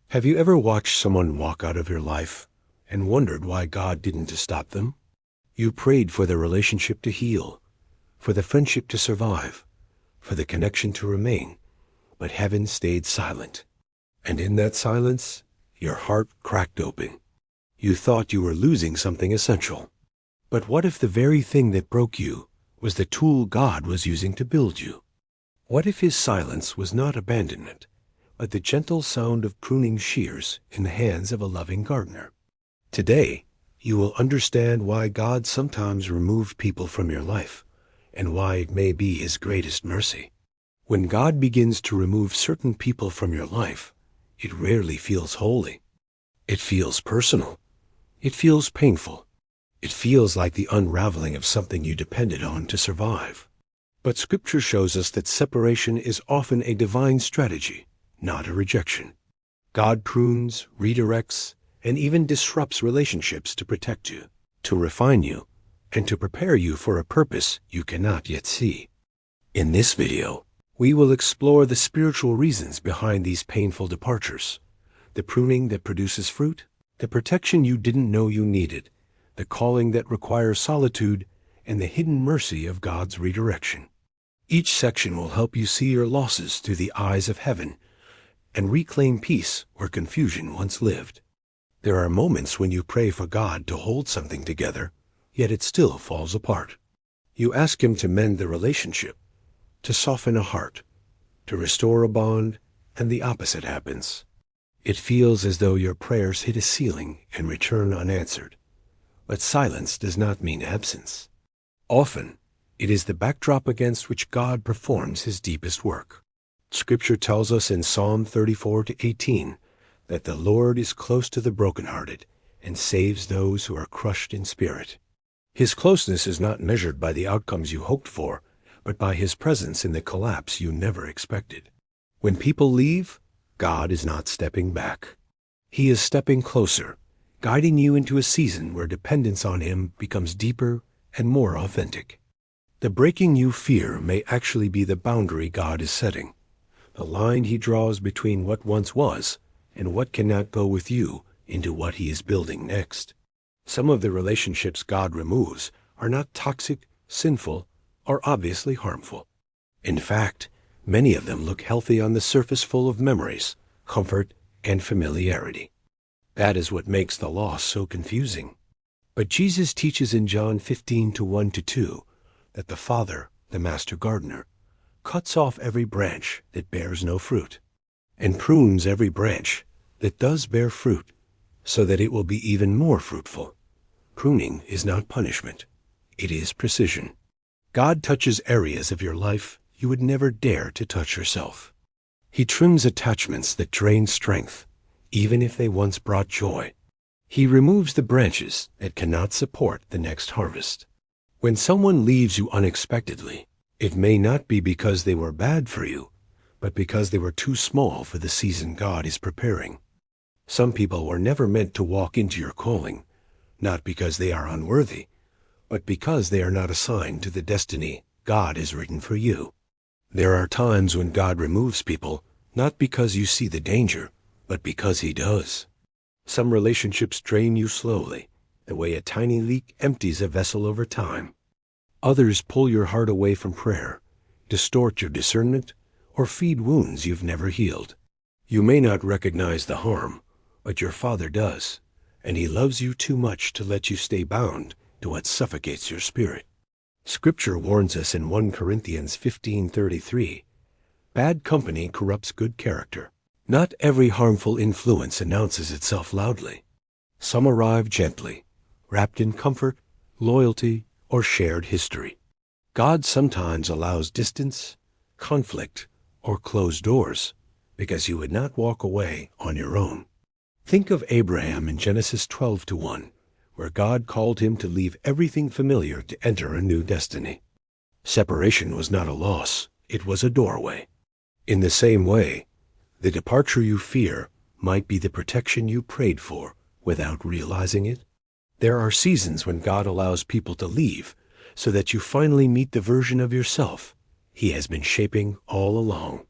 Have you ever watched someone walk out of your life and wondered why God didn't stop them? You prayed for the relationship to heal, for the friendship to survive, for the connection to remain, but heaven stayed silent. And in that silence, your heart cracked open. You thought you were losing something essential. But what if the very thing that broke you was the tool God was using to build you? What if his silence was not abandonment, but the gentle sound of pruning shears in the hands of a loving gardener? Today, you will understand why God sometimes removed people from your life, and why it may be his greatest mercy. When God begins to remove certain people from your life, it rarely feels holy. It feels personal. It feels painful. It feels like the unraveling of something you depended on to survive. But Scripture shows us that separation is often a divine strategy, not a rejection. God prunes, redirects, and even disrupts relationships to protect you, to refine you, and to prepare you for a purpose you cannot yet see. In this video, we will explore the spiritual reasons behind these painful departures, the pruning that produces fruit, the protection you didn't know you needed, the calling that requires solitude, and the hidden mercy of God's redirection. Each section will help you see your losses through the eyes of heaven and reclaim peace where confusion once lived. There are moments when you pray for God to hold something together, yet it still falls apart. You ask him to mend the relationship, to soften a heart, to restore a bond, and the opposite happens. It feels as though your prayers hit a ceiling and return unanswered. But silence does not mean absence. Often, it is the backdrop against which God performs his deepest work. Scripture tells us in Psalm 34-18 that the Lord is close to the brokenhearted and saves those who are crushed in spirit. His closeness is not measured by the outcomes you hoped for, but by his presence in the collapse you never expected. When people leave, God is not stepping back. He is stepping closer, guiding you into a season where dependence on him becomes deeper and more authentic. The breaking you fear may actually be the boundary God is setting, the line he draws between what once was and what cannot go with you into what he is building next. Some of the relationships God removes are not toxic, sinful, or obviously harmful. In fact, many of them look healthy on the surface, full of memories, comfort, and familiarity. That is what makes the loss so confusing. But Jesus teaches in John 15:1-2 that the Father, the master gardener, cuts off every branch that bears no fruit, and prunes every branch that does bear fruit, so that it will be even more fruitful. Pruning is not punishment. It is precision. God touches areas of your life you would never dare to touch yourself. He trims attachments that drain strength, even if they once brought joy. He removes the branches that cannot support the next harvest. When someone leaves you unexpectedly, it may not be because they were bad for you, but because they were too small for the season God is preparing. Some people were never meant to walk into your calling, not because they are unworthy, but because they are not assigned to the destiny God has written for you. There are times when God removes people, not because you see the danger, but because he does. Some relationships drain you slowly, the way a tiny leak empties a vessel over time. Others pull your heart away from prayer, distort your discernment, or feed wounds you've never healed. You may not recognize the harm, but your Father does, and he loves you too much to let you stay bound to what suffocates your spirit. Scripture warns us in 1 Corinthians 15:33, "Bad company corrupts good character." Not every harmful influence announces itself loudly. Some arrive gently, wrapped in comfort, loyalty, or shared history. God sometimes allows distance, conflict, or closed doors because you would not walk away on your own. Think of Abraham in Genesis 12:1, where God called him to leave everything familiar to enter a new destiny. Separation was not a loss, it was a doorway. In the same way, the departure you fear might be the protection you prayed for without realizing it. There are seasons when God allows people to leave so that you finally meet the version of yourself he has been shaping all along.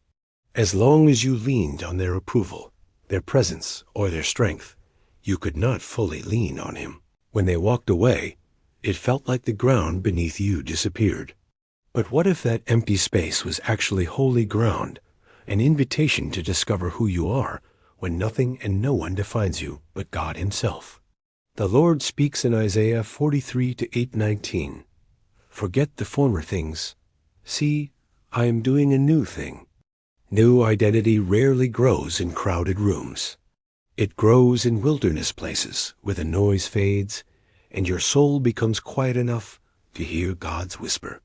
As long as you leaned on their approval, their presence, or their strength, you could not fully lean on him. When they walked away, it felt like the ground beneath you disappeared. But what if that empty space was actually holy ground, an invitation to discover who you are when nothing and no one defines you but God himself? The Lord speaks in Isaiah 43:8-19. Forget the former things. See, I am doing a new thing. New identity rarely grows in crowded rooms. It grows in wilderness places where the noise fades and your soul becomes quiet enough to hear God's whisper.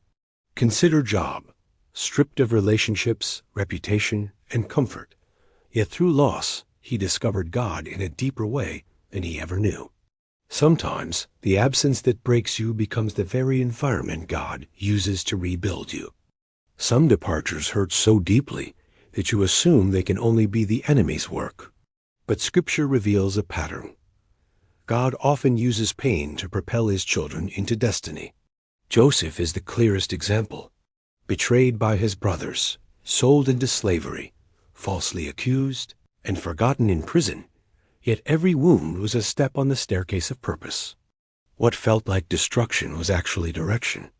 Consider Job, stripped of relationships, reputation, and comfort. Yet through loss, he discovered God in a deeper way than he ever knew. Sometimes the absence that breaks you becomes the very environment God uses to rebuild you. Some departures hurt so deeply that you assume they can only be the enemy's work. But Scripture reveals a pattern. God often uses pain to propel his children into destiny. Joseph is the clearest example. Betrayed by his brothers, sold into slavery, falsely accused, and forgotten in prison, yet every wound was a step on the staircase of purpose. What felt like destruction was actually direction.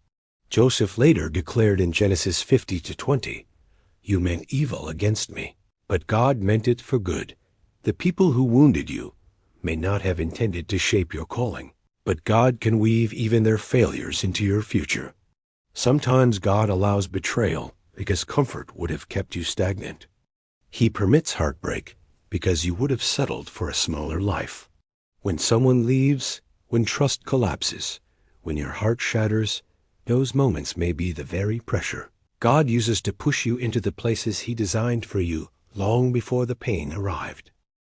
Joseph later declared in Genesis 50-20, "You meant evil against me, but God meant it for good." The people who wounded you may not have intended to shape your calling, but God can weave even their failures into your future. Sometimes God allows betrayal because comfort would have kept you stagnant. He permits heartbreak because you would have settled for a smaller life. When someone leaves, when trust collapses, when your heart shatters, those moments may be the very pressure God uses to push you into the places he designed for you long before the pain arrived.